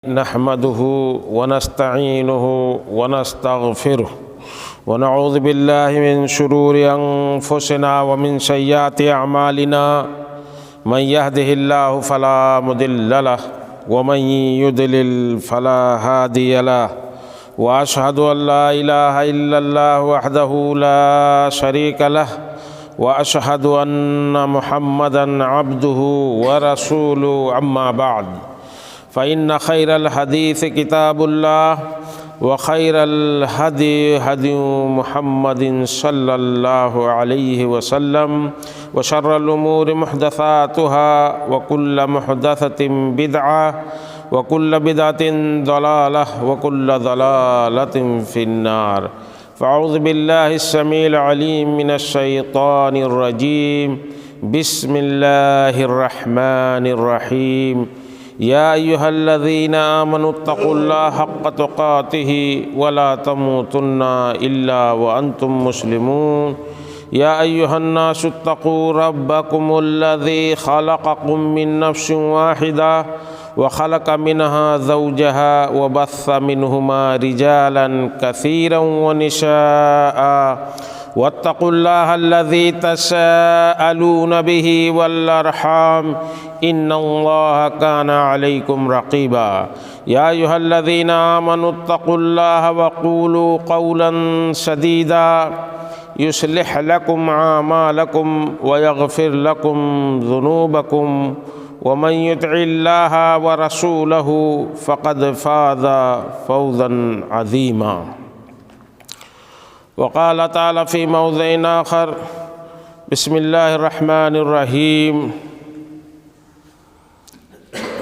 نحمده ونستعينه ونستغفره ونعوذ بالله من شرور أنفسنا ومن سيئات أعمالنا من يهده الله فلا مضل له ومن يضلل فلا هادي له وأشهد أن لا إله إلا الله وحده لا شريك له وأشهد أن محمدًا عبده ورسوله أما بعد فإن خير الحديث كتاب الله وخير الهدي هدي محمد صلى الله عليه وسلم وشر الأمور محدثاتها وكل محدثة بدعة وكل بدعة ضلالة وكل ضلالة في النار فأعوذ بالله السميع العليم من الشيطان الرجيم بسم الله الرحمن الرحيم يا أيها الذين آمنوا اتقوا الله حق تقاته ولا تموتن إلا وأنتم مسلمون يا أيها الناس اتقوا ربكم الذي خلقكم من نفس واحدة وخلق منها زوجها وبث منهما رجالا كثيرا ونساء واتقوا الله الذي تساءلون به والأرحام إن الله كان عليكم رقيبا يا أيها الذين آمنوا اتقوا الله وقولوا قولا سديدا يصلح لكم أعمالكم ويغفر لكم ذنوبكم ومن يطع الله ورسوله فقد فاز فوزا عظيما وقال تعالى في موضع آخر بسم الله الرحمن الرحيم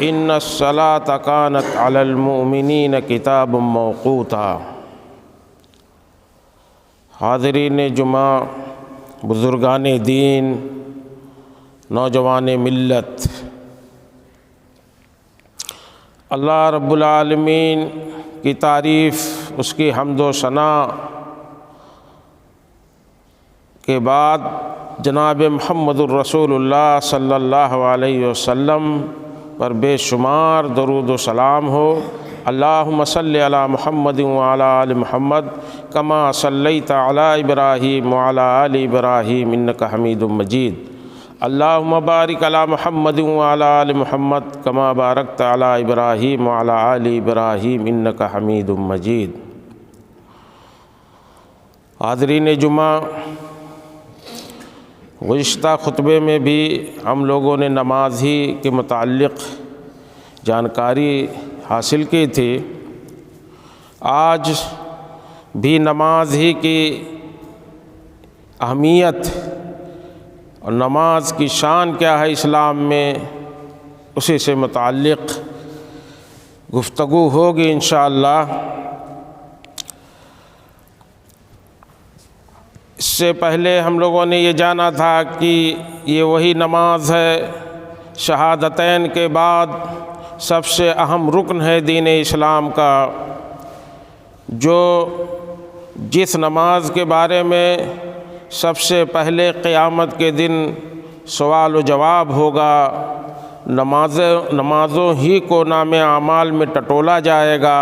إن الصلاة كانت على المؤمنين كتابا موقوتا حاضرین جمعہ، بزرگان دین، نوجوان ملت، اللہ رب العالمین کی تعریف، اس کی حمد و ثنا کے بعد جناب محمد الرسول اللہ صلی اللہ علیہ وسلم پر بے شمار درود و سلام ہو۔ اللہم صلی علی محمد وعلی آل محمد کما صلیت علی ابراہیم وعلی آل ابراہیم انک حمید مجید۔ اللہم بارک علی محمد وعلی آل محمد کما بارکت علی ابراہیم وعلی آل ابراہیم انک حمید مجید۔ حاضرین جمعہ، گزشتہ خطبے میں بھی ہم لوگوں نے نماز ہی کے متعلق جانکاری حاصل کی تھی۔ آج بھی نماز ہی کی اہمیت اور نماز کی شان کیا ہے اسلام میں، اسی سے متعلق گفتگو ہوگی انشاءاللہ۔ اس سے پہلے ہم لوگوں نے یہ جانا تھا کہ یہ وہی نماز ہے شہادتین کے بعد سب سے اہم رکن ہے دین اسلام کا، جو جس نماز کے بارے میں سب سے پہلے قیامت کے دن سوال و جواب ہوگا، نمازوں ہی کو نام اعمال میں ٹٹولا جائے گا۔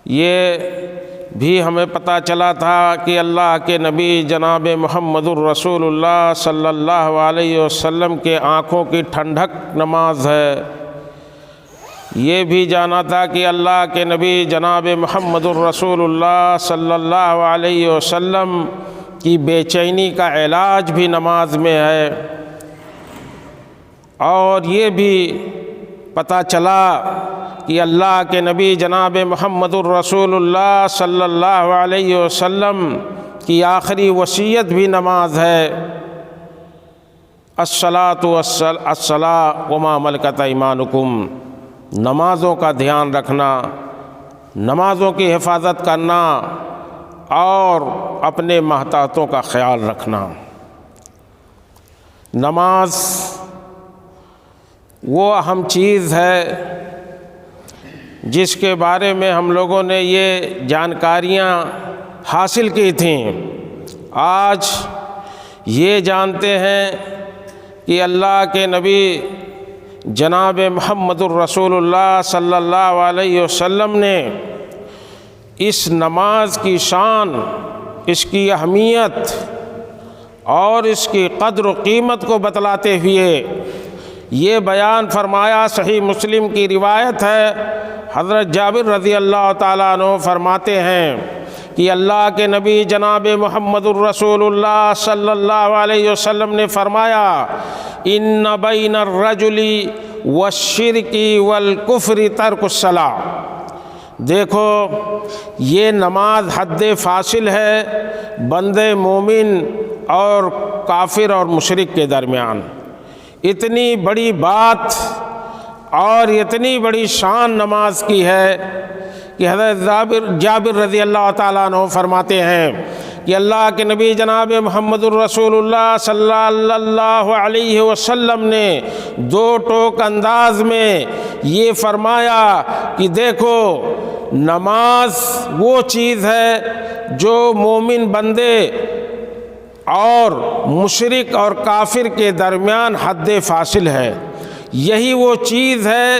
یہ بھی ہمیں پتہ چلا تھا کہ اللہ کے نبی جناب محمد الرسول اللہ صلی اللہ علیہ وسلم کے آنکھوں کی ٹھنڈک نماز ہے۔ یہ بھی جانا تھا کہ اللہ کے نبی جناب محمد الرسول اللہ صلی اللہ علیہ وسلم کی بے چینی کا علاج بھی نماز میں ہے، اور یہ بھی پتہ چلا کہ اللہ کے نبی جناب محمد الرسول اللہ صلی اللہ علیہ وسلم کی آخری وصیت بھی نماز ہے۔ الصلاۃ وما ملکت ایمانکم، نمازوں کا دھیان رکھنا، نمازوں کی حفاظت کرنا اور اپنے محتاطوں کا خیال رکھنا۔ نماز وہ اہم چیز ہے جس کے بارے میں ہم لوگوں نے یہ جانکاریاں حاصل کی تھیں۔ آج یہ جانتے ہیں کہ اللہ کے نبی جناب محمد الرسول اللہ صلی اللہ علیہ وسلم نے اس نماز کی شان، اس کی اہمیت اور اس کی قدر و قیمت کو بتلاتے ہوئے یہ بیان فرمایا۔ صحیح مسلم کی روایت ہے، حضرت جابر رضی اللہ تعالیٰ عنہ فرماتے ہیں کہ اللہ کے نبی جناب محمد الرسول اللہ صلی اللہ علیہ وسلم نے فرمایا، ان بین الرجل والشرک والکفر ترک الصلاۃ۔ دیکھو یہ نماز حد فاصل ہے بندے مومن اور کافر اور مشرک کے درمیان۔ اتنی بڑی بات اور اتنی بڑی شان نماز کی ہے کہ حضرت جابر رضی اللہ تعالیٰ عنہ فرماتے ہیں کہ اللہ کے نبی جناب محمد الرسول اللہ صلی اللہ علیہ وسلم نے دو ٹوک انداز میں یہ فرمایا کہ دیکھو نماز وہ چیز ہے جو مومن بندے اور مشرک اور کافر کے درمیان حد فاصل ہے، یہی وہ چیز ہے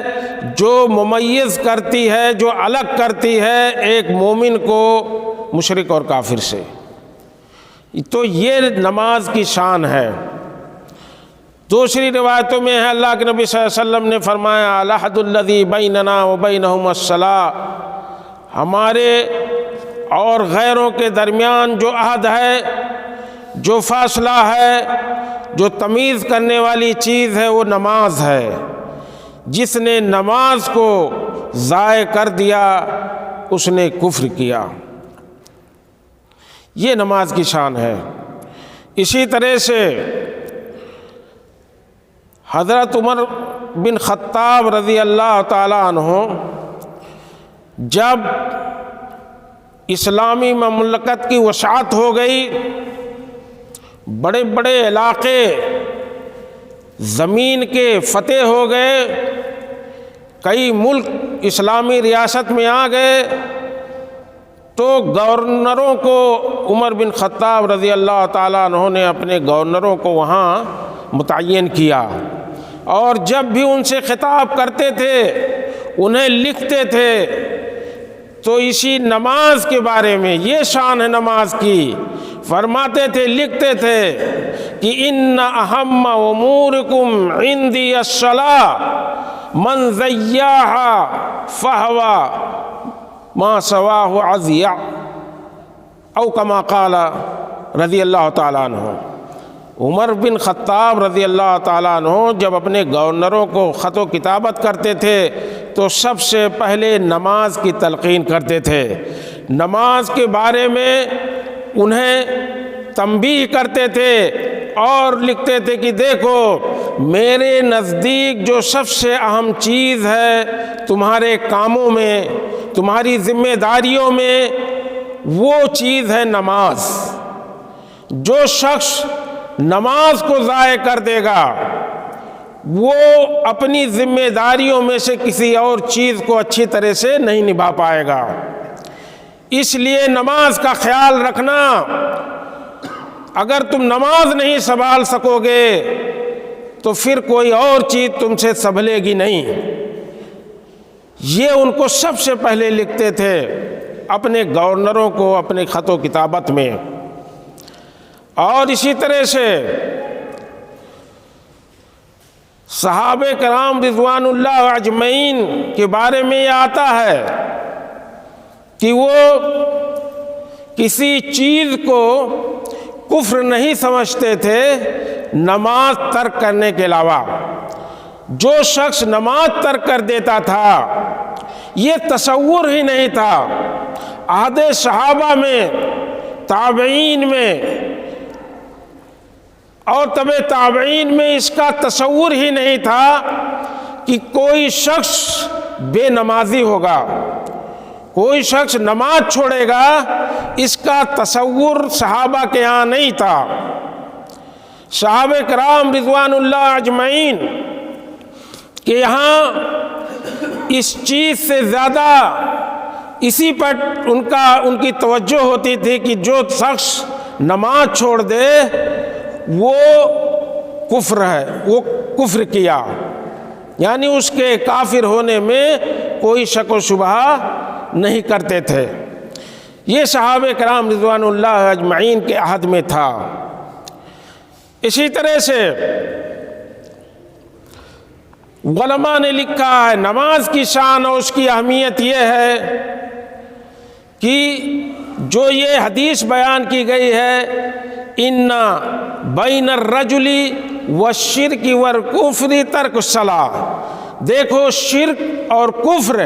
جو ممیز کرتی ہے، جو الگ کرتی ہے ایک مومن کو مشرک اور کافر سے۔ تو یہ نماز کی شان ہے۔ دوسری روایتوں میں ہے اللہ کے نبی صلی اللہ علیہ وسلم نے فرمایا، العہد الذی بیننا وبینہم الصلاۃ، ہمارے اور غیروں کے درمیان جو عہد ہے، جو فاصلہ ہے، جو تمیز کرنے والی چیز ہے وہ نماز ہے۔ جس نے نماز کو ضائع کر دیا اس نے کفر کیا۔ یہ نماز کی شان ہے۔ اسی طرح سے حضرت عمر بن خطاب رضی اللہ تعالیٰ عنہ جب اسلامی مملکت کی وسعت ہو گئی، بڑے بڑے علاقے زمین کے فتح ہو گئے، کئی ملک اسلامی ریاست میں آ گئے، تو گورنروں کو عمر بن خطاب رضی اللہ تعالیٰ عنہ نے اپنے گورنروں کو وہاں متعین کیا، اور جب بھی ان سے خطاب کرتے تھے انہیں لکھتے تھے تو اسی نماز کے بارے میں، یہ شان ہے نماز کی، فرماتے تھے، لکھتے تھے کہ ان اہم امورکم عندی الصلاۃ من ضیعها فہو ما سواہ عزیع، او کما قال رضی اللہ تعالیٰ عنہ۔ عمر بن خطاب رضی اللہ تعالیٰ عنہ جب اپنے گورنروں کو خط و کتابت کرتے تھے تو سب سے پہلے نماز کی تلقین کرتے تھے، نماز کے بارے میں انہیں تنبیہ کرتے تھے اور لکھتے تھے کہ دیکھو میرے نزدیک جو سب سے اہم چیز ہے تمہارے کاموں میں، تمہاری ذمہ داریوں میں، وہ چیز ہے نماز۔ جو شخص نماز کو ضائع کر دے گا وہ اپنی ذمہ داریوں میں سے کسی اور چیز کو اچھی طرح سے نہیں نبھا پائے گا۔ اس لیے نماز کا خیال رکھنا، اگر تم نماز نہیں سنبھال سکو گے تو پھر کوئی اور چیز تم سے سنبھلے گی نہیں۔ یہ ان کو سب سے پہلے لکھتے تھے اپنے گورنروں کو اپنے خط و کتابت میں۔ اور اسی طرح سے صحابہ کرام رضوان اللہ اجمعین کے بارے میں یہ آتا ہے کہ وہ کسی چیز کو کفر نہیں سمجھتے تھے نماز ترک کرنے کے علاوہ۔ جو شخص نماز ترک کر دیتا تھا یہ تصور ہی نہیں تھا، عہد صحابہ میں، تابعین میں اور تبع تابعین میں اس کا تصور ہی نہیں تھا کہ کوئی شخص بے نمازی ہوگا، کوئی شخص نماز چھوڑے گا، اس کا تصور صحابہ کے ہاں نہیں تھا۔ صحابہ کرام رضوان اللہ اجمعین کے یہاں اس چیز سے زیادہ اسی پر ان کی توجہ ہوتی تھی کہ جو شخص نماز چھوڑ دے وہ کفر ہے، وہ کفر کیا۔ یعنی اس کے کافر ہونے میں کوئی شک و شبہ نہیں کرتے تھے۔ یہ صحابہ کرام رضوان اللہ اجمعین کے عہد میں تھا۔ اسی طرح سے علماء نے لکھا ہے نماز کی شان اور اس کی اہمیت یہ ہے کہ جو یہ حدیث بیان کی گئی ہے ان بین الرجل والشرک والکفر ترک الصلاۃ، دیکھو شرک اور کفر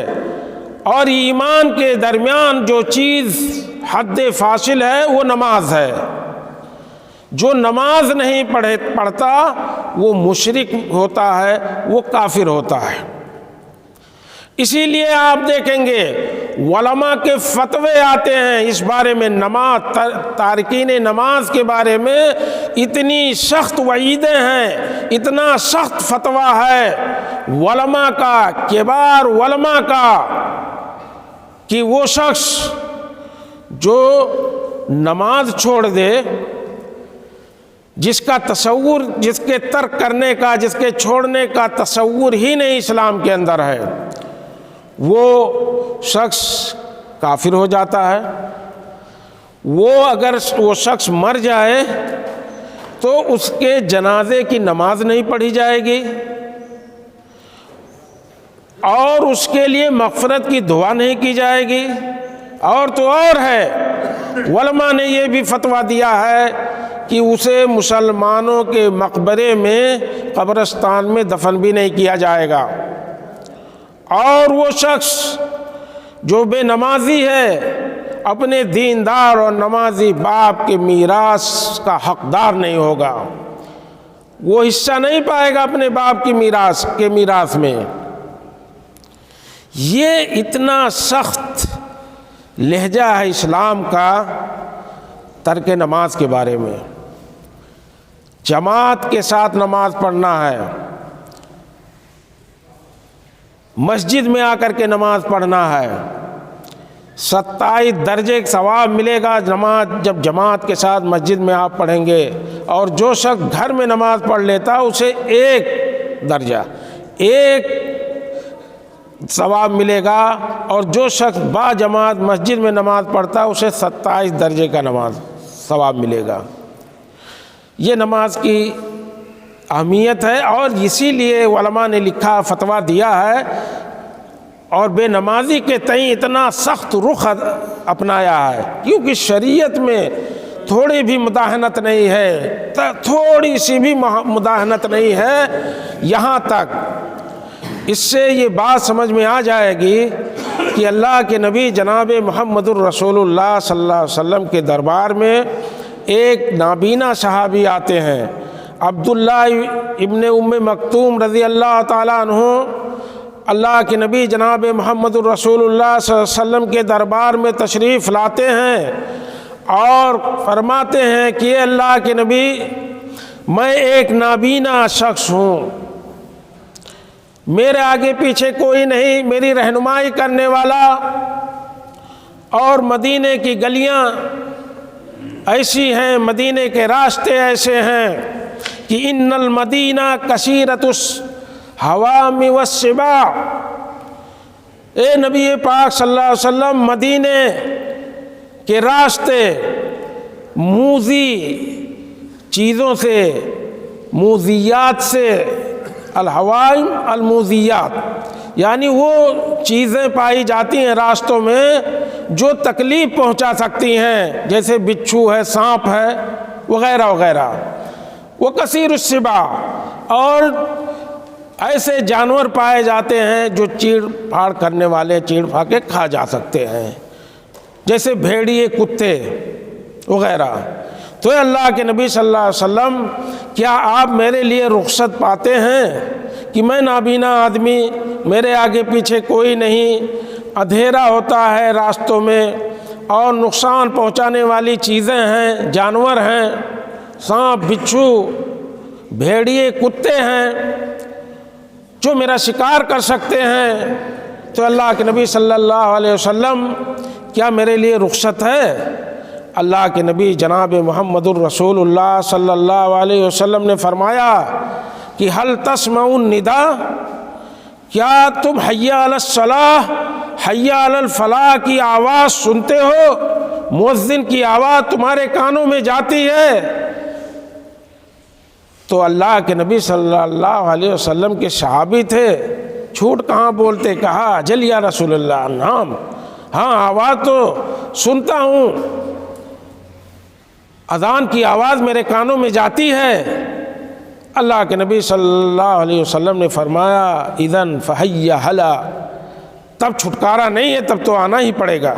اور ایمان کے درمیان جو چیز حد فاصل ہے وہ نماز ہے۔ جو نماز نہیں پڑھتا وہ مشرک ہوتا ہے، وہ کافر ہوتا ہے۔ اسی لیے آپ دیکھیں گے علماء کے فتوے آتے ہیں اس بارے میں، نماز تارکین نماز کے بارے میں اتنی سخت وعیدیں ہیں، اتنا سخت فتویٰ ہے علماء کا، کبار علماء کا، کہ وہ شخص جو نماز چھوڑ دے، جس کا تصور، جس کے ترک کرنے کا، جس کے چھوڑنے کا تصور ہی نہیں اسلام کے اندر ہے، وہ شخص کافر ہو جاتا ہے۔ وہ اگر وہ شخص مر جائے تو اس کے جنازے کی نماز نہیں پڑھی جائے گی اور اس کے لیے مغفرت کی دعا نہیں کی جائے گی، اور تو اور ہے علماء نے یہ بھی فتویٰ دیا ہے کہ اسے مسلمانوں کے مقبرے میں، قبرستان میں دفن بھی نہیں کیا جائے گا، اور وہ شخص جو بے نمازی ہے اپنے دیندار اور نمازی باپ کے میراث کا حقدار نہیں ہوگا، وہ حصہ نہیں پائے گا اپنے باپ کی میراث میں۔ یہ اتنا سخت لہجہ ہے اسلام کا ترک نماز کے بارے میں۔ جماعت کے ساتھ نماز پڑھنا ہے، مسجد میں آ کر کے نماز پڑھنا ہے، 27 درجے ثواب ملے گا نماز جب جماعت کے ساتھ مسجد میں آپ پڑھیں گے، اور جو شخص گھر میں نماز پڑھ لیتا اسے 1 درجہ، 1 ثواب ملے گا، اور جو شخص با جماعت مسجد میں نماز پڑھتا اسے 27 درجے کا نماز ثواب ملے گا۔ یہ نماز کی اہمیت ہے، اور اسی لیے علماء نے لکھا، فتویٰ دیا ہے، اور بے نمازی کے تئیں اتنا سخت رخ اپنایا ہے، کیونکہ شریعت میں تھوڑی بھی مداہنت نہیں ہے، تھوڑی سی بھی مداہنت نہیں ہے، یہاں تک اس سے یہ بات سمجھ میں آ جائے گی کہ اللہ کے نبی جناب محمد الرسول اللہ صلی اللہ علیہ وسلم کے دربار میں ایک نابینا صحابی آتے ہیں، عبداللہ ابن ام مکتوم رضی اللہ تعالیٰ عنہ، اللہ کے نبی جناب محمد الرسول اللہ صلی اللہ علیہ وسلم کے دربار میں تشریف لاتے ہیں اور فرماتے ہیں کہ اے اللہ کے نبی، میں ایک نابینا شخص ہوں، میرے آگے پیچھے کوئی نہیں میری رہنمائی کرنے والا، اور مدینے کی گلیاں ایسی ہیں، مدینے کے راستے ایسے ہیں کہ ان المدینہ کثیرۃ الحوام والسباع، اے نبی پاک صلی اللہ علیہ وسلم، مدینے کے راستے موذی چیزوں سے، موذیات سے، الحوائم الموذیات، یعنی وہ چیزیں پائی جاتی ہیں راستوں میں جو تکلیف پہنچا سکتی ہیں، جیسے بچھو ہے، سانپ ہے، وغیرہ وغیرہ، وہ کثیر السباع، اور ایسے جانور پائے جاتے ہیں جو چیڑ پھاڑ کرنے والے، چیڑ پھاڑ کے کھا جا سکتے ہیں، جیسے بھیڑیے، کتے وغیرہ۔ تو اللہ کے نبی صلی اللہ علیہ وسلم، کیا آپ میرے لیے رخصت پاتے ہیں کہ میں نابینا آدمی، میرے آگے پیچھے کوئی نہیں، اندھیرا ہوتا ہے راستوں میں، اور نقصان پہنچانے والی چیزیں ہیں، جانور ہیں، سانپ، بچھو، بھیڑیے، کتے ہیں جو میرا شکار کر سکتے ہیں، تو اللہ کے نبی صلی اللہ علیہ وسلم، کیا میرے لیے رخصت ہے؟ اللہ کے نبی جناب محمد الرسول اللہ صلی اللہ علیہ وسلم نے فرمایا کہ حل تسمع النداء، کیا تم حی علی الصلاح حی علی الفلاح کی آواز سنتے ہو؟ مؤذن کی آواز تمہارے کانوں میں جاتی ہے؟ تو اللہ کے نبی صلی اللہ علیہ وسلم کے صحابی تھے، جھوٹ کہاں بولتے، کہا اجل یا رسول اللہ، نعم، ہاں آواز تو سنتا ہوں، اذان کی آواز میرے کانوں میں جاتی ہے۔ اللہ کے نبی صلی اللہ علیہ وسلم نے فرمایا اذن فحی ہلا، تب چھٹکارا نہیں ہے، تب تو آنا ہی پڑے گا۔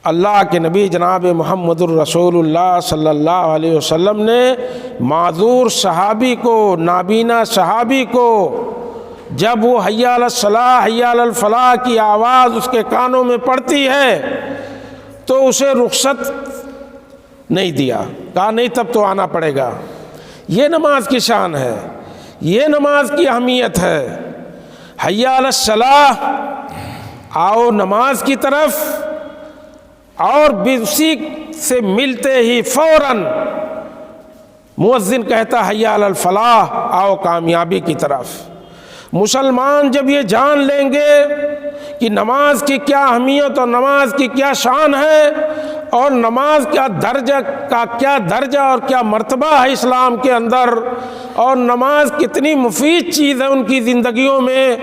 اللہ کے نبی جناب محمد الرسول اللہ صلی اللہ علیہ وسلم نے معذور صحابی کو، نابینا صحابی کو، جب وہ حی علی الصلاح حی علی الفلاح کی آواز اس کے کانوں میں پڑتی ہے تو اسے رخصت نہیں دیا، کہا نہیں تب تو آنا پڑے گا۔ یہ نماز کی شان ہے، یہ نماز کی اہمیت ہے۔ حی علی الصلاح، آؤ نماز کی طرف، اور اسی سے ملتے ہی فوراً مؤذن کہتا حی علی الفلاح، آؤ کامیابی کی طرف۔ مسلمان جب یہ جان لیں گے کہ نماز کی کیا اہمیت اور نماز کی کیا شان ہے، اور نماز کا کیا درجہ اور کیا مرتبہ ہے اسلام کے اندر، اور نماز کتنی مفید چیز ہے ان کی زندگیوں میں،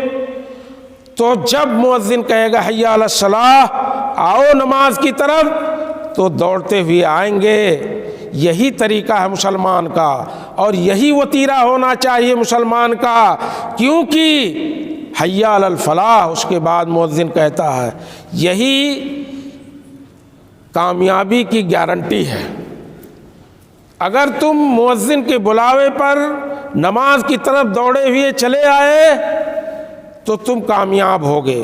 تو جب مؤذن کہے گا حی علی الصلاح، آؤ نماز کی طرف، تو دوڑتے ہوئے آئیں گے۔ یہی طریقہ ہے مسلمان کا، اور یہی وتیرہ ہونا چاہیے مسلمان کا، کیونکہ حی علی الفلاح اس کے بعد مؤذن کہتا ہے، یہی کامیابی کی گارنٹی ہے۔ اگر تم مؤذن کے بلاوے پر نماز کی طرف دوڑے ہوئے چلے آئے تو تم کامیاب ہوگے،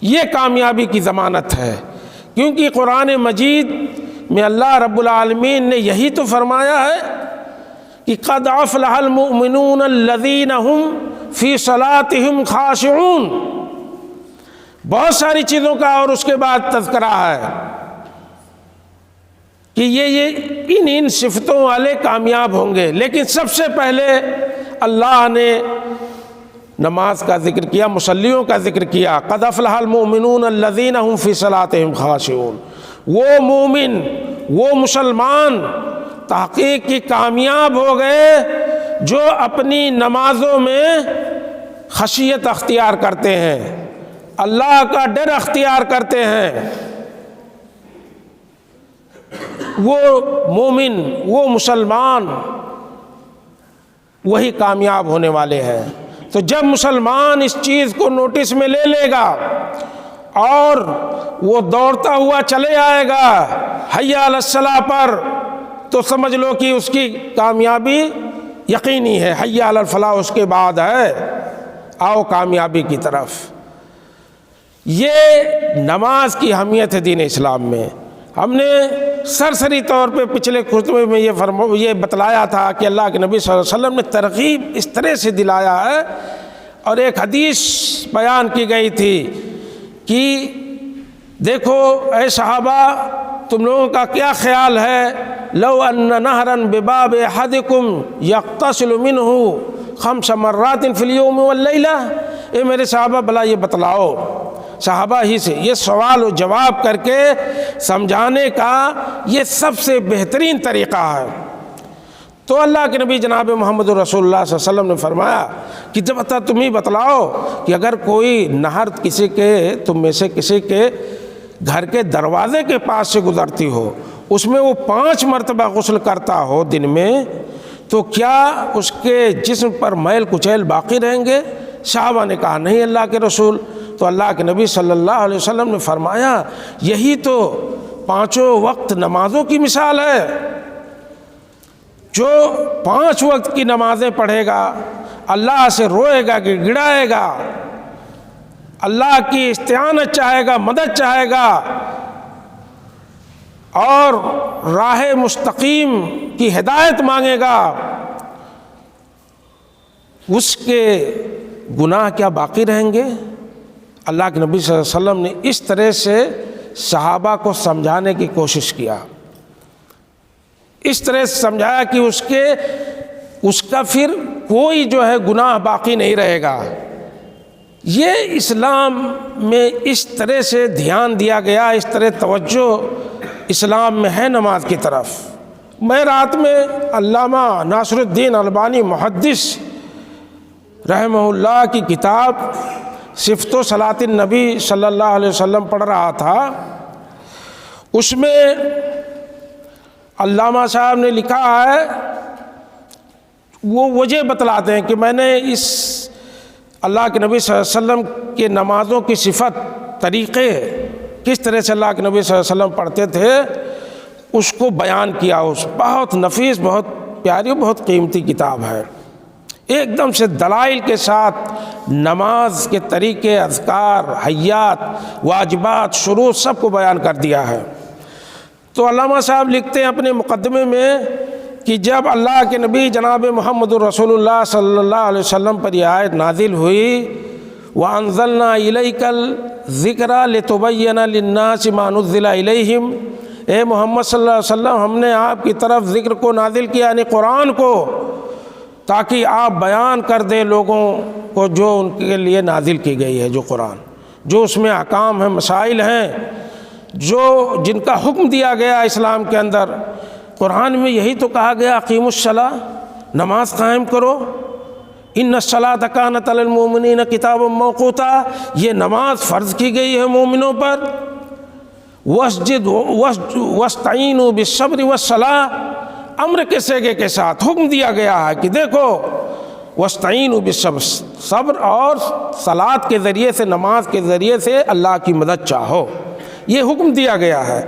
یہ کامیابی کی ضمانت ہے، کیونکہ قرآن مجید میں اللہ رب العالمین نے یہی تو فرمایا ہے کہ قد افلح المؤمنون الذین هم فی صلاتهم خاشعون۔ بہت ساری چیزوں کا اور اس کے بعد تذکرہ ہے کہ یہ ان صفتوں والے کامیاب ہوں گے، لیکن سب سے پہلے اللہ نے نماز کا ذکر کیا، مصلیوں کا ذکر کیا۔ قد افلح المؤمنون الذین هم فی صلاتهم خاشعون، وہ مومن، وہ مسلمان تحقیق کی کامیاب ہو گئے جو اپنی نمازوں میں خشیت اختیار کرتے ہیں، اللہ کا ڈر اختیار کرتے ہیں۔ وہ مومن، وہ مسلمان، وہی کامیاب ہونے والے ہیں۔ تو جب مسلمان اس چیز کو نوٹس میں لے لے گا اور وہ دوڑتا ہوا چلے آئے گا حی علی الصلاح پر، تو سمجھ لو کہ اس کی کامیابی یقینی ہے۔ حی علی الفلاح اس کے بعد ہے، آؤ کامیابی کی طرف۔ یہ نماز کی اہمیت ہے دین اسلام میں۔ ہم نے سرسری طور پہ پچھلے خطبے میں یہ بتلایا تھا کہ اللہ کے نبی صلی اللہ علیہ وسلم نے ترغیب اس طرح سے دلایا ہے، اور ایک حدیث بیان کی گئی تھی کہ دیکھو اے صحابہ، تم لوگوں کا کیا خیال ہے، لو ان نہرا بباب احدکم یغتسل منہ 5 مرات فی اليوم واللیلہ۔ اے میرے صحابہ بلا یہ بتلاؤ، صحابہ ہی سے یہ سوال و جواب کر کے سمجھانے کا یہ سب سے بہترین طریقہ ہے۔ تو اللہ کے نبی جناب محمد رسول اللہ صلی اللہ علیہ وسلم نے فرمایا کہ جب تم ہی بتلاؤ کہ اگر کوئی نہر کسی کے، تم میں سے کسی کے گھر کے دروازے کے پاس سے گزرتی ہو، اس میں وہ 5 مرتبہ غسل کرتا ہو دن میں، تو کیا اس کے جسم پر میل کچیل باقی رہیں گے؟ صحابہ نے کہا نہیں اللہ کے رسول۔ تو اللہ کے نبی صلی اللہ علیہ وسلم نے فرمایا یہی تو 5 وقت نمازوں کی مثال ہے۔ جو 5 وقت کی نمازیں پڑھے گا، اللہ سے روئے گا، گڑائے گا، اللہ کی استعانت چاہے گا، مدد چاہے گا، اور راہ مستقیم کی ہدایت مانگے گا، اس کے گناہ کیا باقی رہیں گے؟ اللہ کے نبی صلی اللہ علیہ وسلم نے اس طرح سے صحابہ کو سمجھانے کی کوشش کیا، اس طرح سے سمجھایا کہ اس کا پھر کوئی جو ہے گناہ باقی نہیں رہے گا۔ یہ اسلام میں اس طرح سے دھیان دیا گیا، اس طرح توجہ اسلام میں ہے نماز کی طرف۔ میں رات میں علامہ ناصر الدین البانی محدث رحمہ اللہ کی کتاب صفت و صلاۃ النبی صلی اللہ علیہ وسلم پڑھ رہا تھا۔ اس میں علامہ صاحب نے لکھا ہے، وہ وجہ بتلاتے ہیں کہ میں نے اس اللہ کے نبی صلی اللہ علیہ وسلم کے نمازوں کی صفت، طریقے، کس طرح سے اللہ کے نبی صلی اللہ علیہ وسلم پڑھتے تھے، اس کو بیان کیا۔ اس بہت نفیس، بہت پیاری، بہت قیمتی کتاب ہے۔ ایک دم سے دلائل کے ساتھ نماز کے طریقے، اذکار، حیات، واجبات، شروع سب کو بیان کر دیا ہے۔ تو علامہ صاحب لکھتے ہیں اپنے مقدمے میں کہ جب اللہ کے نبی جناب محمد رسول اللہ صلی اللہ علیہ وسلم پر یہ آیت نازل ہوئی، وَأَنزَلْنَا إِلَيْكَ الذِّكْرَ لِتُبَيِّنَ لِلنَّاسِ مَا نُزِّلَ إِلَيْهِمْ، اے محمد صلی اللہ علیہ وسلم، ہم نے آپ کی طرف ذکر کو نازل کیا، یعنی قرآن کو، تاکہ آپ بیان کر دیں لوگوں کو جو ان کے لیے نازل کی گئی ہے، جو قرآن، جو اس میں احکام ہیں، مسائل ہیں، جو جن کا حکم دیا گیا اسلام کے اندر۔ قرآن میں یہی تو کہا گیا، اقیموا الصلاۃ، نماز قائم کرو، ان الصلاۃ کانت علی المؤمنین کتابا موقوتا، یہ نماز فرض کی گئی ہے مومنوں پر۔ واستعینوا بالصبر والصلاۃ، امر کے سیگے کے ساتھ حکم دیا گیا ہے کہ دیکھو، واستعینوا بالصبر، صبر اور صلاۃ کے ذریعے سے، نماز کے ذریعے سے اللہ کی مدد چاہو، یہ حکم دیا گیا ہے۔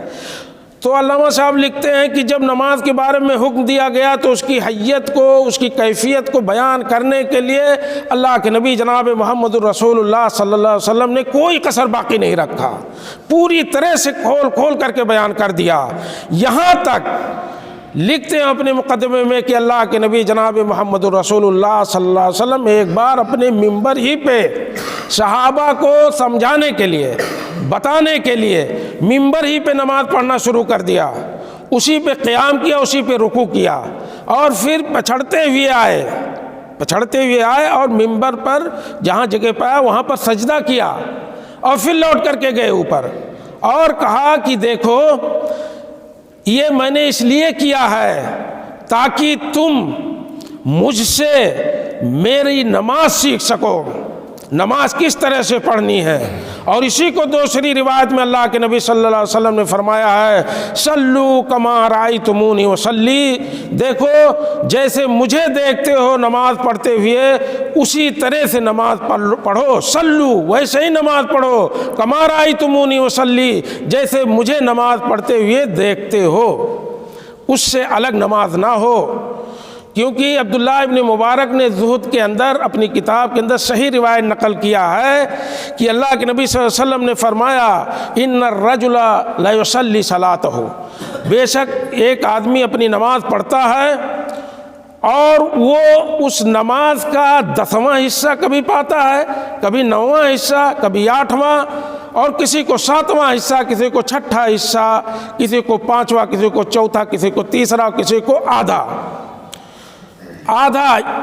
تو علامہ صاحب لکھتے ہیں کہ جب نماز کے بارے میں حکم دیا گیا تو اس کی حیت کو، اس کی کیفیت کو بیان کرنے کے لیے اللہ کے نبی جناب محمد الرسول اللہ صلی اللہ علیہ وسلم نے کوئی کسر باقی نہیں رکھا، پوری طرح سے کھول کھول کر کے بیان کر دیا۔ یہاں تک لکھتے ہیں اپنے مقدمے میں کہ اللہ کے نبی جناب محمد الرسول اللہ صلی اللہ علیہ وسلم ایک بار اپنے ممبر ہی پہ صحابہ کو سمجھانے کے لیے، بتانے کے لیے ممبر ہی پہ نماز پڑھنا شروع کر دیا، اسی پہ قیام کیا، اسی پہ رکوع کیا، اور پھر پچھڑتے ہوئے آئے اور ممبر پر جہاں جگہ پایا وہاں پر سجدہ کیا، اور پھر لوٹ کر کے گئے اوپر، اور کہا کہ دیکھو یہ میں نے اس لیے کیا ہے تاکہ تم مجھ سے میری نماز سیکھ سکو، نماز کس طرح سے پڑھنی ہے۔ اور اسی کو دوسری روایت میں اللہ کے نبی صلی اللہ علیہ وسلم نے فرمایا ہے، صلو کما رأیتمونی وصلی، دیکھو جیسے مجھے دیکھتے ہو نماز پڑھتے ہوئے اسی طرح سے نماز پڑھو، صلو ویسے ہی نماز پڑھو، کما رأیتمونی وصلی جیسے مجھے نماز پڑھتے ہوئے دیکھتے ہو، اس سے الگ نماز نہ ہو۔ کیونکہ عبداللہ ابن مبارک نے زہد کے اندر اپنی کتاب کے اندر صحیح روایت نقل کیا ہے کہ اللہ کے نبی صلی اللہ علیہ وسلم نے فرمایا، ان الرجل لا یصلی صلاتہ، بے شک ایک آدمی اپنی نماز پڑھتا ہے اور وہ اس نماز کا 10واں حصہ کبھی پاتا ہے، کبھی 9واں حصہ، کبھی 8واں، اور کسی کو 7واں حصہ، کسی کو 6ٹھا حصہ، کسی کو 5واں، کسی کو 4تھا، کسی کو 3، کسی کو آدھا،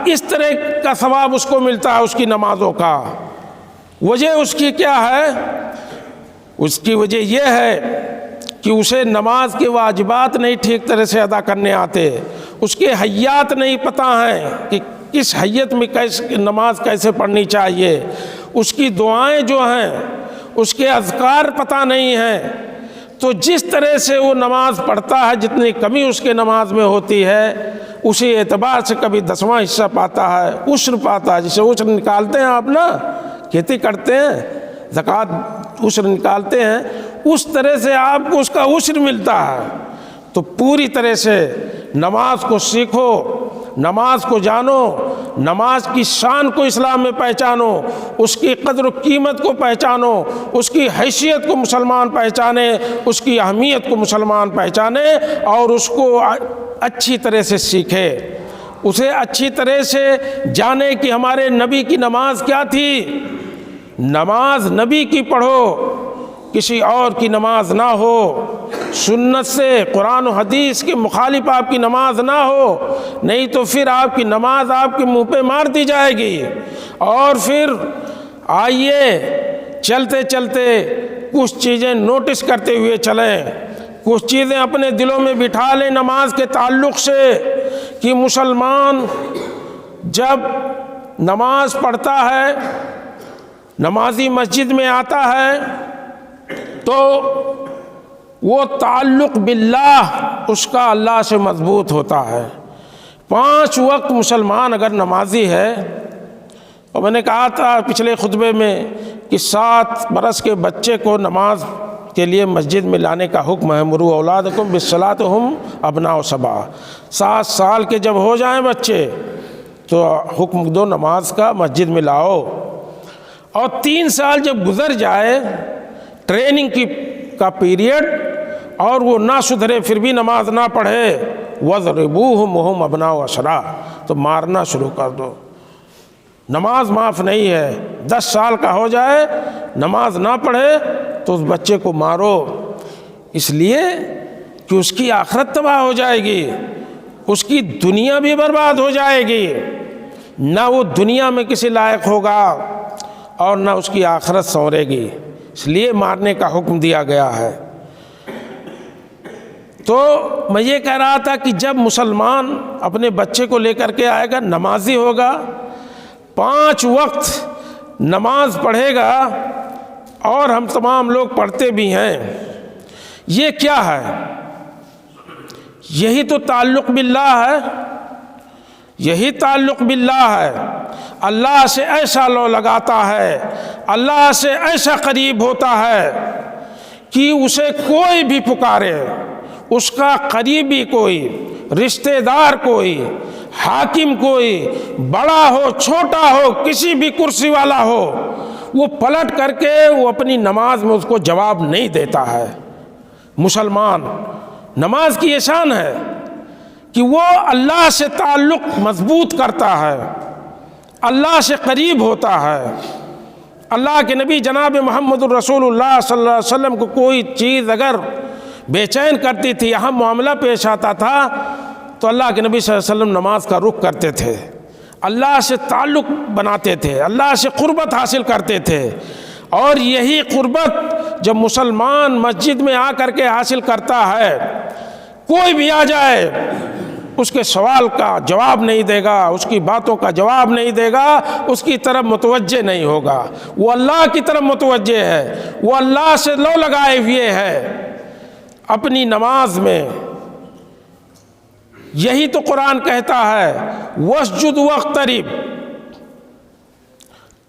اس طرح کا ثواب اس کو ملتا ہے اس کی نمازوں کا۔ وجہ اس کی کیا ہے؟ اس کی وجہ یہ ہے کہ اسے نماز کے واجبات نہیں ٹھیک طرح سے ادا کرنے آتے، اس کے حیات نہیں پتہ ہیں کہ کس حیت میں نماز کیسے پڑھنی چاہیے، اس کی دعائیں جو ہیں، اس کے اذکار پتہ نہیں ہیں، تو جس طرح سے وہ نماز پڑھتا ہے، جتنی کمی اس کے نماز میں ہوتی ہے، اسی اعتبار سے کبھی 10واں حصہ پاتا ہے، عشر پاتا ہے، جسے عشر نکالتے ہیں آپ نا، کھیتی کرتے ہیں، زکوٰۃ عشر نکالتے ہیں، اس طرح سے آپ کو اس کا عشر ملتا ہے۔ تو پوری طرح سے نماز کو سیکھو، نماز کو جانو، نماز کی شان کو اسلام میں پہچانو، اس کی قدر و قیمت کو پہچانو، اس کی حیثیت کو مسلمان پہچانے، اس کی اہمیت کو مسلمان پہچانے، اور اس کو اچھی طرح سے سیکھے، اسے اچھی طرح سے جانے کہ ہمارے نبی کی نماز کیا تھی۔ نماز نبی کی پڑھو، کسی اور کی نماز نہ ہو، سنت سے قرآن و حدیث کے مخالف آپ کی نماز نہ ہو، نہیں تو پھر آپ کی نماز آپ کے منہ پہ مار دی جائے گی۔ اور پھر آئیے چلتے چلتے کچھ چیزیں نوٹس کرتے ہوئے چلیں، کچھ چیزیں اپنے دلوں میں بٹھا لیں نماز کے تعلق سے، کہ مسلمان جب نماز پڑھتا ہے، نمازی مسجد میں آتا ہے، تو وہ تعلق باللہ اس کا اللہ سے مضبوط ہوتا ہے۔ 5 وقت مسلمان اگر نمازی ہے، اور میں نے کہا تھا پچھلے خطبے میں کہ 7 برس کے بچے کو نماز کے لیے مسجد میں لانے کا حکم ہے، مروا اولادکم بالصلاۃ ہم ابناء 7۔ 7 سال کے جب ہو جائیں بچے تو حکم دو نماز کا، مسجد میں لاؤ۔ اور 3 سال جب گزر جائے ٹریننگ کا پیریڈ، اور وہ نہ سدھرے پھر بھی نماز نہ پڑھے، وَضْرِبُوهُمْ وَهُمْ أَبْنَاءُ 10 تو مارنا شروع کر دو۔ نماز معاف نہیں ہے۔ 10 سال کا ہو جائے نماز نہ پڑھے تو اس بچے کو مارو، اس لیے کہ اس کی آخرت تباہ ہو جائے گی، اس کی دنیا بھی برباد ہو جائے گی، نہ وہ دنیا میں کسی لائق ہوگا اور نہ اس کی آخرت سنورے گی، اس لیے مارنے کا حکم دیا گیا ہے۔ تو میں یہ کہہ رہا تھا کہ جب مسلمان اپنے بچے کو لے کر کے آئے گا، نمازی ہوگا، 5 وقت نماز پڑھے گا، اور ہم تمام لوگ پڑھتے بھی ہیں، یہ کیا ہے؟ یہی تو تعلق باللہ ہے، یہی تعلق باللہ ہے۔ اللہ سے ایسا لو لگاتا ہے، اللہ سے ایسا قریب ہوتا ہے کہ اسے کوئی بھی پکارے، اس کا قریبی کوئی، رشتہ دار کوئی، حاکم کوئی، بڑا ہو چھوٹا ہو، کسی بھی کرسی والا ہو، وہ پلٹ کر کے وہ اپنی نماز میں اس کو جواب نہیں دیتا ہے۔ مسلمان نماز کی یہ شان ہے کہ وہ اللہ سے تعلق مضبوط کرتا ہے، اللہ سے قریب ہوتا ہے۔ اللہ کے نبی جناب محمد الرسول اللہ صلی اللہ علیہ وسلم کو کوئی چیز اگر بے چین کرتی تھی، اہم معاملہ پیش آتا تھا، تو اللہ کے نبی صلی اللہ علیہ وسلم نماز کا رخ کرتے تھے، اللہ سے تعلق بناتے تھے، اللہ سے قربت حاصل کرتے تھے۔ اور یہی قربت جب مسلمان مسجد میں آ کر کے حاصل کرتا ہے، کوئی بھی آ جائے اس کے سوال کا جواب نہیں دے گا، اس کی باتوں کا جواب نہیں دے گا، اس کی طرف متوجہ نہیں ہوگا، وہ اللہ کی طرف متوجہ ہے، وہ اللہ سے لو لگائے ہوئے ہے اپنی نماز میں۔ یہی تو قرآن کہتا ہے وَاسْجُدْ وَاقْتَرِبْ،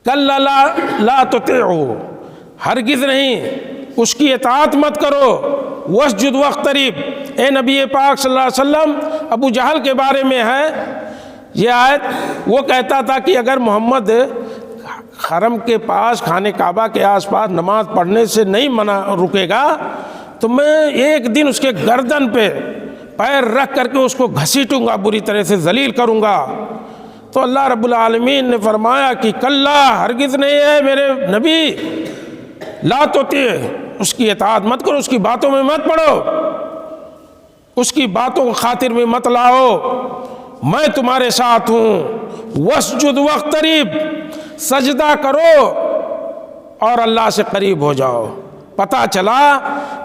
کَلَّا لَا تُطِعْهُ، ہرگز نہیں اس کی اطاعت مت کرو۔ وَاسْجُدْ وَاقْتَرِبْ، اے نبی پاک صلی اللہ علیہ وسلم، ابو جہل کے بارے میں ہے یہ آیت، وہ کہتا تھا کہ اگر محمد حرم کے پاس، خانہ کعبہ کے آس پاس نماز پڑھنے سے نہیں منع رکے گا تو میں ایک دن اس کے گردن پہ پیر رکھ کر کے اس کو گھسیٹوں گا، بری طرح سے ذلیل کروں گا۔ تو اللہ رب العالمین نے فرمایا کہ کلا، ہرگز نہیں ہے میرے نبی، لا تطیع، اس کی اطاعت مت کرو، اس کی باتوں میں مت پڑھو، اس کی باتوں کو خاطر میں مت لاؤ، میں تمہارے ساتھ ہوں۔ واسجد واقترب، سجدہ کرو اور اللہ سے قریب ہو جاؤ۔ پتہ چلا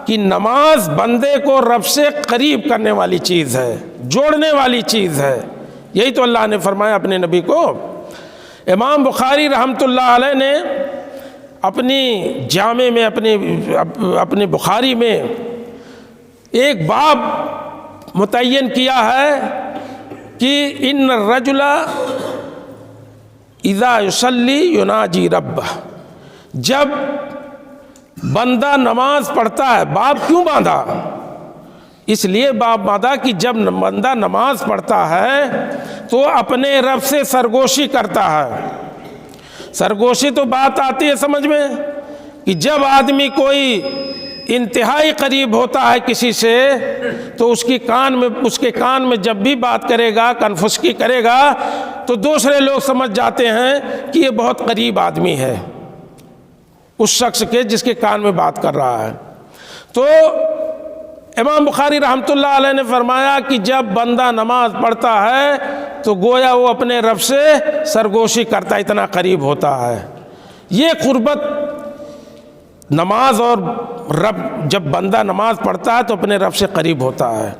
کہ نماز بندے کو رب سے قریب کرنے والی چیز ہے، جوڑنے والی چیز ہے۔ یہی تو اللہ نے فرمایا اپنے نبی کو۔ امام بخاری رحمۃ اللہ علیہ نے اپنی جامع میں، اپنے بخاری میں ایک باب متعین کیا ہے کہ ان الرجل اذا یصلی یناجی ربہ، جب بندہ نماز پڑھتا ہے، باب کیوں باندھا؟ اس لیے باب باندھا کہ جب بندہ نماز پڑھتا ہے تو اپنے رب سے سرگوشی کرتا ہے۔ سرگوشی تو بات آتی ہے سمجھ میں کہ جب آدمی کوئی انتہائی قریب ہوتا ہے کسی سے تو اس کے کان میں جب بھی بات کرے گا، کنفسکی کرے گا، تو دوسرے لوگ سمجھ جاتے ہیں کہ یہ بہت قریب آدمی ہے، اس شخص کے جس کے کان میں بات کر رہا ہے۔ تو امام بخاری رحمۃ اللہ علیہ نے فرمایا کہ جب بندہ نماز پڑھتا ہے تو گویا وہ اپنے رب سے سرگوشی کرتا ہے، اتنا قریب ہوتا ہے۔ یہ قربت نماز اور رب، جب بندہ نماز پڑھتا ہے تو اپنے رب سے قریب ہوتا ہے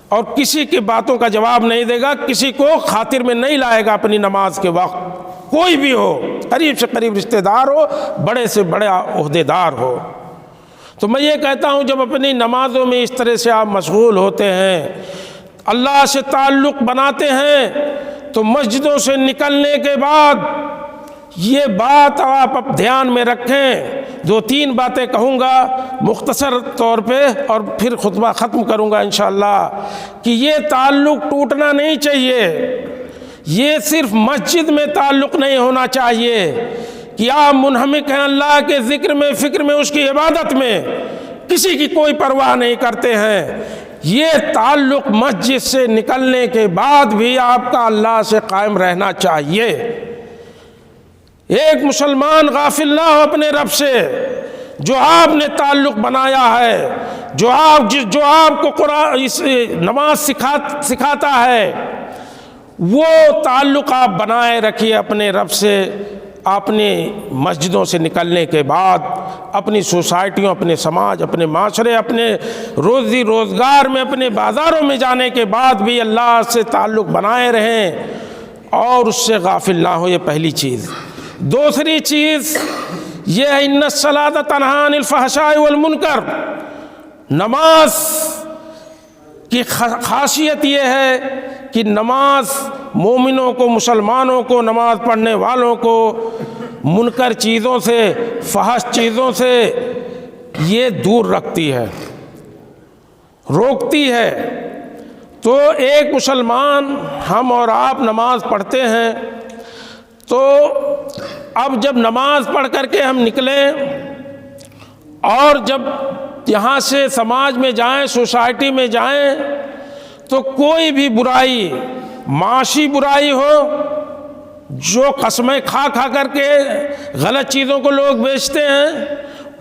اور کسی کی باتوں کا جواب نہیں دے گا، کسی کو خاطر میں نہیں لائے گا اپنی نماز کے وقت، کوئی بھی ہو، قریب سے قریب رشتہ دار ہو، بڑے سے بڑے عہدے دار ہو۔ تو میں یہ کہتا ہوں جب اپنی نمازوں میں اس طرح سے آپ مشغول ہوتے ہیں، اللہ سے تعلق بناتے ہیں، تو مسجدوں سے نکلنے کے بعد یہ بات آپ اب دھیان میں رکھیں۔ 2-3 باتیں کہوں گا مختصر طور پہ اور پھر خطبہ ختم کروں گا انشاءاللہ، کہ یہ تعلق ٹوٹنا نہیں چاہیے۔ یہ صرف مسجد میں تعلق نہیں ہونا چاہیے کہ آپ منہمک ہیں اللہ کے ذکر میں، فکر میں، اس کی عبادت میں، کسی کی کوئی پرواہ نہیں کرتے ہیں۔ یہ تعلق مسجد سے نکلنے کے بعد بھی آپ کا اللہ سے قائم رہنا چاہیے۔ ایک مسلمان غافل نہ ہو اپنے رب سے، جو آپ نے تعلق بنایا ہے، جو آپ کو قرآن نماز سکھاتا ہے، وہ تعلق آپ بنائے رکھیے اپنے رب سے۔ اپنی مسجدوں سے نکلنے کے بعد اپنی سوسائٹیوں، اپنے سماج، اپنے معاشرے، اپنے روزی روزگار میں، اپنے بازاروں میں جانے کے بعد بھی اللہ سے تعلق بنائے رہیں اور اس سے غافل نہ ہو۔ یہ پہلی چیز۔ دوسری چیز یہ ہے ان الصلاۃ تنہی عن الفحشاء والمنکر۔ نماز کی خاصیت یہ ہے کہ نماز مومنوں کو، مسلمانوں کو، نماز پڑھنے والوں کو منکر چیزوں سے، فحش چیزوں سے یہ دور رکھتی ہے، روکتی ہے۔ تو ایک مسلمان، ہم اور آپ نماز پڑھتے ہیں، تو اب جب نماز پڑھ کر کے ہم نکلیں اور جب یہاں سے سماج میں جائیں، سوسائٹی میں جائیں، تو کوئی بھی برائی، معاشی برائی ہو، جو قسمیں کھا کر کے غلط چیزوں کو لوگ بیچتے ہیں،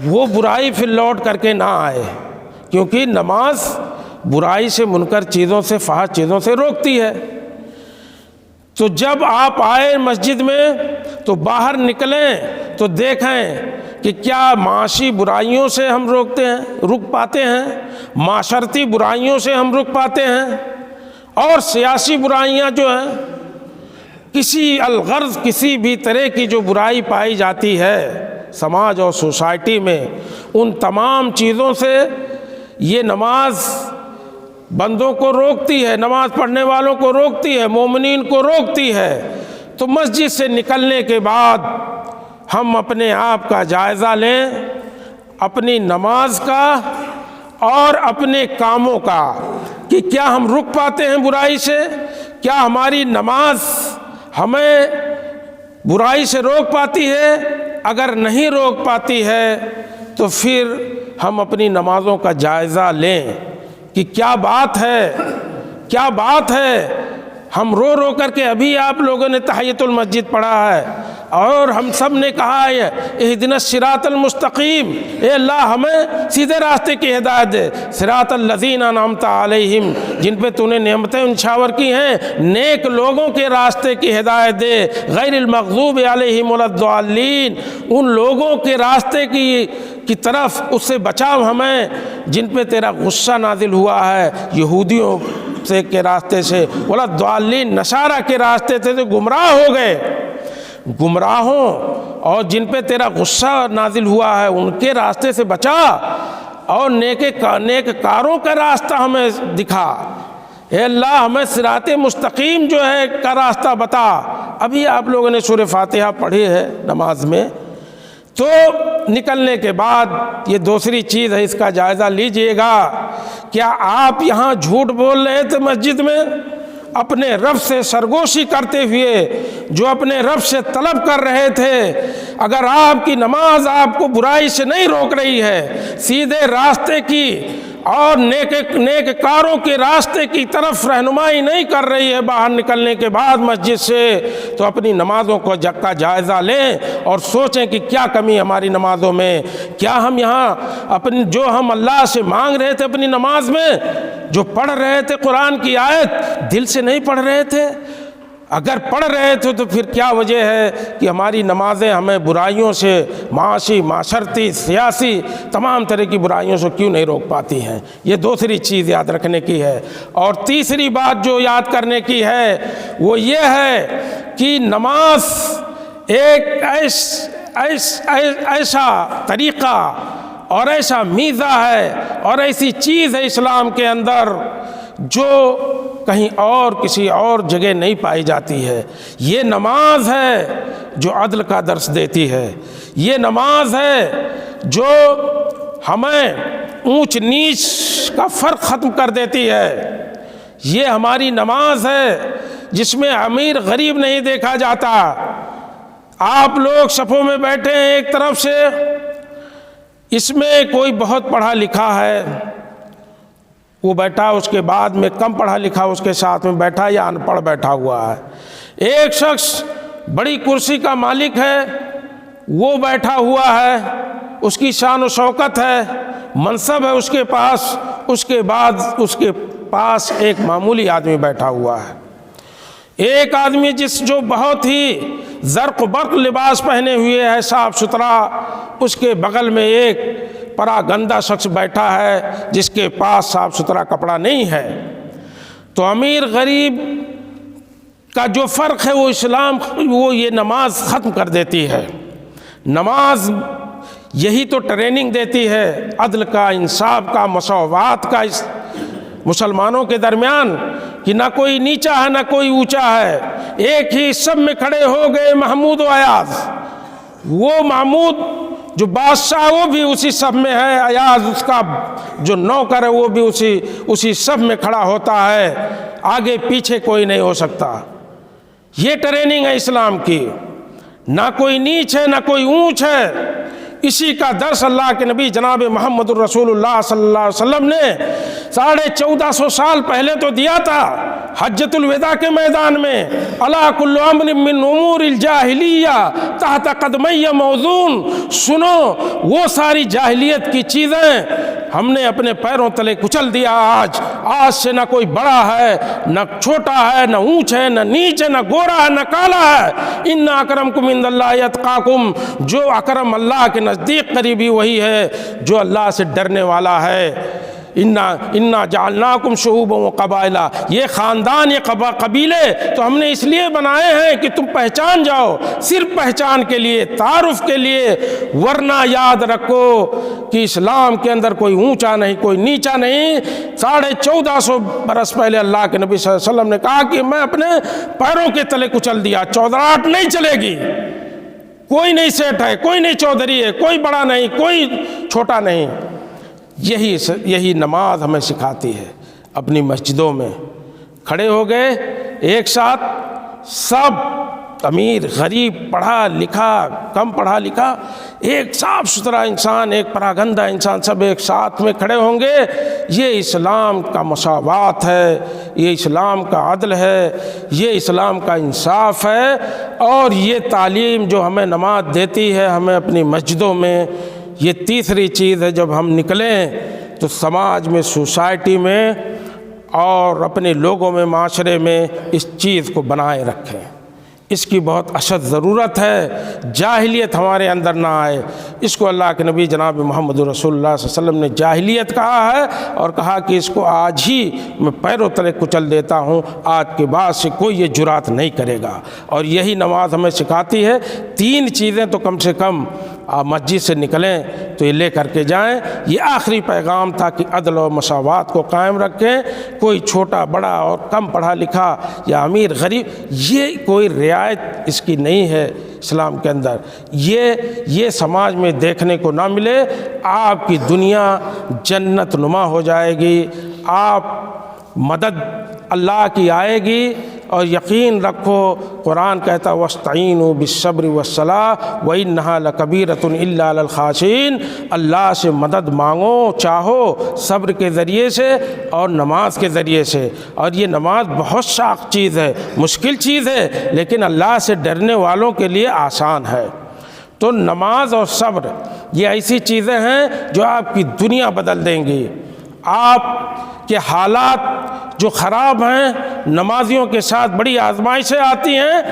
وہ برائی پھر لوٹ کر کے نہ آئے، کیونکہ نماز برائی سے، منکر چیزوں سے، فحش چیزوں سے روکتی ہے۔ تو جب آپ آئے مسجد میں تو باہر نکلیں تو دیکھیں کہ کیا معاشی برائیوں سے ہم رک پاتے ہیں، معاشرتی برائیوں سے ہم رک پاتے ہیں، اور سیاسی برائیاں جو ہیں، کسی الغرض کسی بھی طرح کی جو برائی پائی جاتی ہے سماج اور سوسائٹی میں، ان تمام چیزوں سے یہ نماز بندوں کو روکتی ہے، نماز پڑھنے والوں کو روکتی ہے، مومنین کو روکتی ہے۔ تو مسجد سے نکلنے کے بعد ہم اپنے آپ کا جائزہ لیں، اپنی نماز کا اور اپنے کاموں کا، کہ کیا ہم رک پاتے ہیں برائی سے، کیا ہماری نماز ہمیں برائی سے روک پاتی ہے۔ اگر نہیں روک پاتی ہے تو پھر ہم اپنی نمازوں کا جائزہ لیں کہ کیا بات ہے۔ ہم رو کر کے، ابھی آپ لوگوں نے تحیۃ المسجد پڑھا ہے اور ہم سب نے کہا ہے اہدنا الصراط المستقیم، اے اللہ ہمیں سیدھے راستے کی ہدایت دے، صراط الذین انعمت علیہم، جن پہ تو نے نعمتیں انچھاور کی ہیں، نیک لوگوں کے راستے کی ہدایت دے، غیر المغضوب علیہم ولا الضالین، ان لوگوں کے راستے کی طرف اس سے بچاؤ ہمیں جن پہ تیرا غصہ نازل ہوا ہے، یہودیوں کے راستے سے، ولا الضالین، نصارہ کے راستے سے جو گمراہ ہو گئے، گمراہوں اور جن پہ تیرا غصہ نازل ہوا ہے ان کے راستے سے بچا، اور نیک کاروں کا راستہ ہمیں دکھا۔ اے اللہ ہمیں صراط مستقیم جو ہے کا راستہ بتا۔ ابھی آپ لوگوں نے سورہ فاتحہ پڑھی ہے نماز میں، تو نکلنے کے بعد یہ دوسری چیز ہے، اس کا جائزہ لیجئے گا۔ کیا آپ یہاں جھوٹ بول رہے تھے مسجد میں، اپنے رب سے سرگوشی کرتے ہوئے، جو اپنے رب سے طلب کر رہے تھے؟ اگر آپ کی نماز آپ کو برائی سے نہیں روک رہی ہے، سیدھے راستے کی اور نیک کاروں کے راستے کی طرف رہنمائی نہیں کر رہی ہے باہر نکلنے کے بعد مسجد سے، تو اپنی نمازوں کا جائزہ لیں اور سوچیں کہ کیا کمی ہماری نمازوں میں، کیا ہم یہاں جو ہم اللہ سے مانگ رہے تھے اپنی نماز میں، جو پڑھ رہے تھے قرآن کی آیت، دل سے نہیں پڑھ رہے تھے؟ اگر پڑھ رہے تھے تو پھر کیا وجہ ہے کہ ہماری نمازیں ہمیں برائیوں سے، معاشی، معاشرتی، سیاسی، تمام طرح کی برائیوں سے کیوں نہیں روک پاتی ہیں؟ یہ دوسری چیز یاد رکھنے کی ہے۔ اور تیسری بات جو یاد کرنے کی ہے وہ یہ ہے کہ نماز ایک ایسا طریقہ اور ایسا میزہ ہے اور ایسی چیز ہے اسلام کے اندر جو کہیں اور کسی اور جگہ نہیں پائی جاتی ہے۔ یہ نماز ہے جو عدل کا درس دیتی ہے، یہ نماز ہے جو ہمیں اونچ نیچ کا فرق ختم کر دیتی ہے، یہ ہماری نماز ہے جس میں امیر غریب نہیں دیکھا جاتا۔ آپ لوگ صفوں میں بیٹھے ہیں ایک طرف سے، اس میں کوئی بہت پڑھا لکھا ہے وہ بیٹھا، اس کے بعد میں کم پڑھا لکھا اس کے ساتھ میں بیٹھا یا ان پڑھ بیٹھا ہوا ہے۔ ایک شخص بڑی کرسی کا مالک ہے، وہ بیٹھا ہوا ہے، اس کی شان و شوکت ہے، منصب ہے اس کے پاس، اس کے بعد اس کے پاس ایک معمولی آدمی بیٹھا ہوا ہے۔ ایک آدمی جو بہت ہی زرق و برق لباس پہنے ہوئے ہے، صاف ستھرا، اس کے بغل میں ایک پرا گندا شخص بیٹھا ہے جس کے پاس صاف ستھرا کپڑا نہیں ہے۔ تو امیر غریب کا جو فرق ہے وہ اسلام وہ یہ نماز ختم کر دیتی ہے۔ نماز یہی تو ٹریننگ دیتی ہے عدل کا، انصاف کا، مساوات کا اس مسلمانوں کے درمیان، کہ نہ کوئی نیچا ہے نہ کوئی اونچا ہے، ایک ہی سب میں کھڑے ہو گئے محمود و ایاز۔ وہ محمود جو بادشاہ وہ بھی اسی صف میں ہے، ایاز اس کا جو نوکر ہے وہ بھی اسی صف میں کھڑا ہوتا ہے، آگے پیچھے کوئی نہیں ہو سکتا۔ یہ ٹریننگ ہے اسلام کی، نہ کوئی نیچ ہے نہ کوئی اونچ ہے۔ اسی کا درس اللہ کے نبی جناب محمد الرسول اللہ صلی اللہ علیہ وسلم نے 1450 سال پہلے تو دیا تھا حجۃ الوداع کے میدان میں، الا کل امر من امور الجاہلیہ تحت قدمی موزون۔ سنو، وہ ساری جاہلیت کی چیزیں ہم نے اپنے پیروں تلے کچل دیا۔ آج سے نہ کوئی بڑا ہے نہ چھوٹا ہے، نہ اونچ ہے نہ نیچ ہے، نہ گورا ہے نہ کالا ہے۔ ان اکرمکم عند اللہ اتقاکم، جو اکرم اللہ کے نزدیک قریبی وہی ہے جو اللہ سے ڈرنے والا ہے۔ انا جعلناکم شعوبا و قبائل، یہ خاندان، یہ قبیلے تو ہم نے اس لیے بنائے ہیں کہ تم پہچان جاؤ، صرف پہچان کے لیے، تعارف کے لیے۔ ورنہ یاد رکھو کہ اسلام کے اندر کوئی اونچا نہیں کوئی نیچا نہیں۔ 1450 برس پہلے اللہ کے نبی صلی اللہ علیہ وسلم نے کہا کہ میں اپنے پیروں کے تلے کچل دیا، چودراہٹ نہیں چلے گی۔ کوئی نہیں سیٹ ہے، کوئی نہیں چودھری ہے، کوئی بڑا نہیں کوئی چھوٹا نہیں۔ یہی نماز ہمیں سکھاتی ہے۔ اپنی مسجدوں میں کھڑے ہو گئے ایک ساتھ سب، امیر غریب، پڑھا لکھا کم پڑھا لکھا، ایک صاف ستھرا انسان، ایک پراگندہ انسان، سب ایک ساتھ میں کھڑے ہوں گے۔ یہ اسلام کا مساوات ہے، یہ اسلام کا عدل ہے، یہ اسلام کا انصاف ہے۔ اور یہ تعلیم جو ہمیں نماز دیتی ہے ہمیں اپنی مسجدوں میں، یہ تیسری چیز ہے۔ جب ہم نکلیں تو سماج میں، سوسائٹی میں اور اپنے لوگوں میں، معاشرے میں اس چیز کو بنائے رکھیں۔ اس کی بہت اشد ضرورت ہے، جاہلیت ہمارے اندر نہ آئے۔ اس کو اللہ کے نبی جناب محمد رسول اللہ صلی اللہ علیہ وسلم نے جاہلیت کہا ہے، اور کہا کہ اس کو آج ہی میں پیروں تلے کچل دیتا ہوں، آج کے بعد سے کوئی یہ جرات نہیں کرے گا۔ اور یہی نماز ہمیں سکھاتی ہے۔ 3 چیزیں تو کم سے کم آپ مسجد سے نکلیں تو یہ لے کر کے جائیں۔ یہ آخری پیغام تھا کہ عدل و مساوات کو قائم رکھیں۔ کوئی چھوٹا بڑا اور کم پڑھا لکھا یا امیر غریب، یہ کوئی رعایت اس کی نہیں ہے اسلام کے اندر۔ یہ سماج میں دیکھنے کو نہ ملے۔ آپ کی دنیا جنت نما ہو جائے گی، آپ مدد اللہ کی آئے گی، اور یقین رکھو قرآن کہتا وَاسْتَعِينُوا بِالصَّبْرِ وَالصَّلَاةِ وَإِنَّهَا لَكَبِيرَةٌ إِلَّا عَلَى الْخَاشِعِينَ، اللہ سے مدد مانگو چاہو صبر کے ذریعے سے اور نماز کے ذریعے سے، اور یہ نماز بہت شاق چیز ہے، مشکل چیز ہے، لیکن اللہ سے ڈرنے والوں کے لیے آسان ہے۔ تو نماز اور صبر یہ ایسی چیزیں ہیں جو آپ کی دنیا بدل دیں گی۔ آپ کے حالات جو خراب ہیں، نمازیوں کے ساتھ بڑی آزمائشیں آتی ہیں،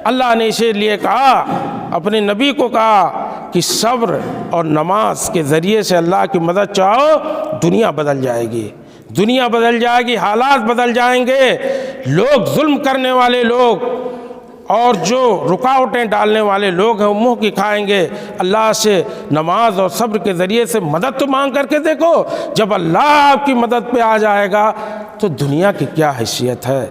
اللہ نے اسی لیے کہا، اپنے نبی کو کہا کہ صبر اور نماز کے ذریعے سے اللہ کی مدد چاہو، دنیا بدل جائے گی، دنیا بدل جائے گی، حالات بدل جائیں گے، لوگ ظلم کرنے والے لوگ اور جو رکاوٹیں ڈالنے والے لوگ ہیں وہ منہ کی کھائیں گے۔ اللہ سے نماز اور صبر کے ذریعے سے مدد تو مانگ کر کے دیکھو، جب اللہ آپ کی مدد پہ آ جائے گا تو دنیا کی کیا حیثیت ہے۔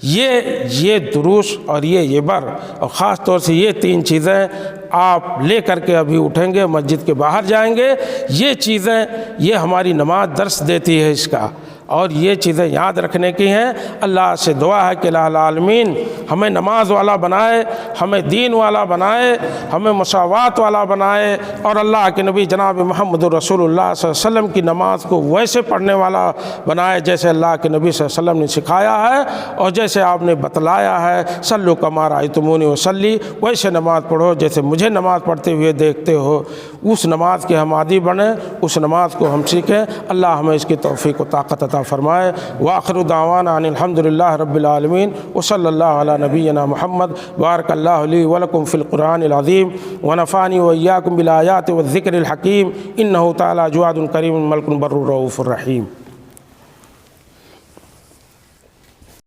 یہ دروس اور یہ عبر اور خاص طور سے یہ 3 چیزیں آپ لے کر کے ابھی اٹھیں گے، مسجد کے باہر جائیں گے، یہ چیزیں یہ ہماری نماز درس دیتی ہے اس کا، اور یہ چیزیں یاد رکھنے کی ہیں۔ اللہ سے دعا ہے کہ الہ العالمین ہمیں نماز والا بنائے، ہمیں دین والا بنائے، ہمیں مساوات والا بنائے، اور اللہ کے نبی جناب محمد رسول اللہ صلی اللہ علیہ وسلم کی نماز کو ویسے پڑھنے والا بنائے جیسے اللہ کے نبی صلی اللہ علیہ وسلم نے سکھایا ہے اور جیسے آپ نے بتلایا ہے۔ صلوا کما رأیتمونی اصلی، ویسے نماز پڑھو جیسے مجھے نماز پڑھتے ہوئے دیکھتے ہو، اس نماز کے ہم عادی بنیں، اس نماز کو ہم سیکھیں۔ اللہ ہمیں اس کی توفیق و طاقت عطا فرمائے۔ وآخر دعوانا ان الحمدللہ رب العالمین، وصلی اللہ علی نبینا محمد۔ بارک اللہ لی ولکم فی القرآن العظیم، ونفعنی وإیاکم بالآیات والذکر الحکیم، انہ تعالی جواد کریم ملک بر رؤوف الرحیم۔